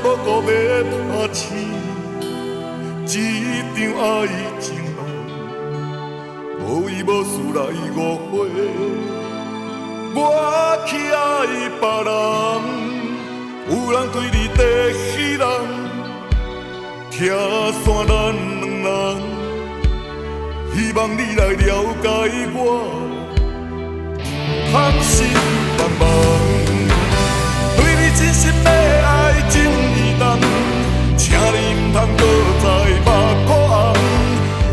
无顾要打醒，一场爱情梦，无依无事来误会。我去爱别人，有人对你地稀人，听线咱两人，希望你来了解我，通心茫茫。对你真心要爱真易重，请你唔通搁再目眶红。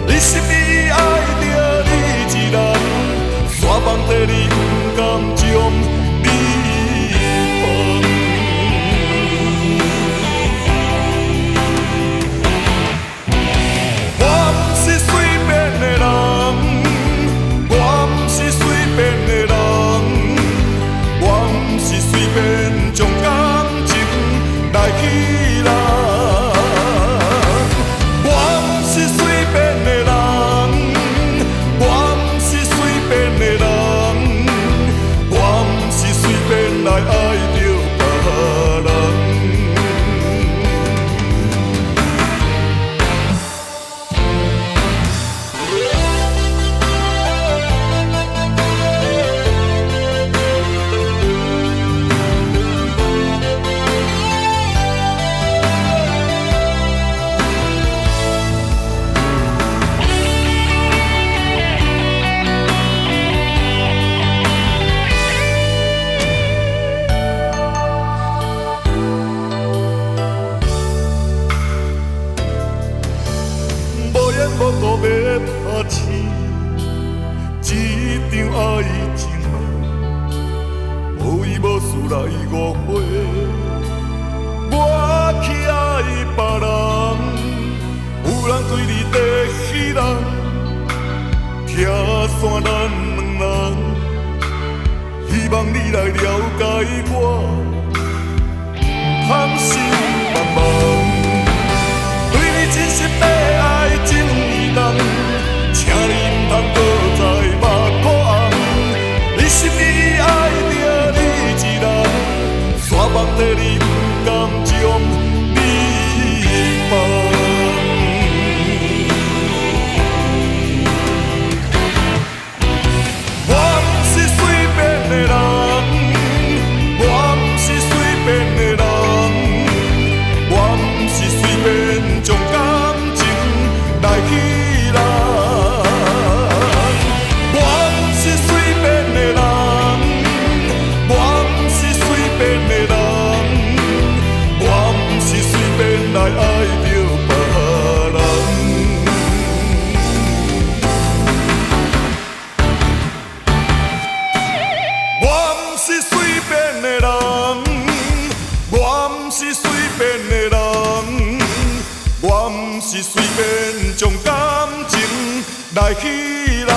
你心里爱着你一人，山崩地你唔甘将你放。我不是随便的人，我不是随便的人，我不是随便将感情来起人。我不是随便的人，我不是随便的人，我不是随便来爱着别人。无顾要打醒，一场爱情梦，无依无事来误会。我去爱别人，有人对你地稀人，听线咱两人，希望你来了解我，通心茫茫。对你真心要爱真易重，请你唔通搁再目眶红。你心里爱着你一人，山崩地你唔甘将你放。我不是随便的人，我不是随便的人，我不是随便将感情来起人。我不是随便的人，我不是随便的人，我不是随便来爱着别人。我不是随便的人，我不是随便的人，我不是随便将感情来起人。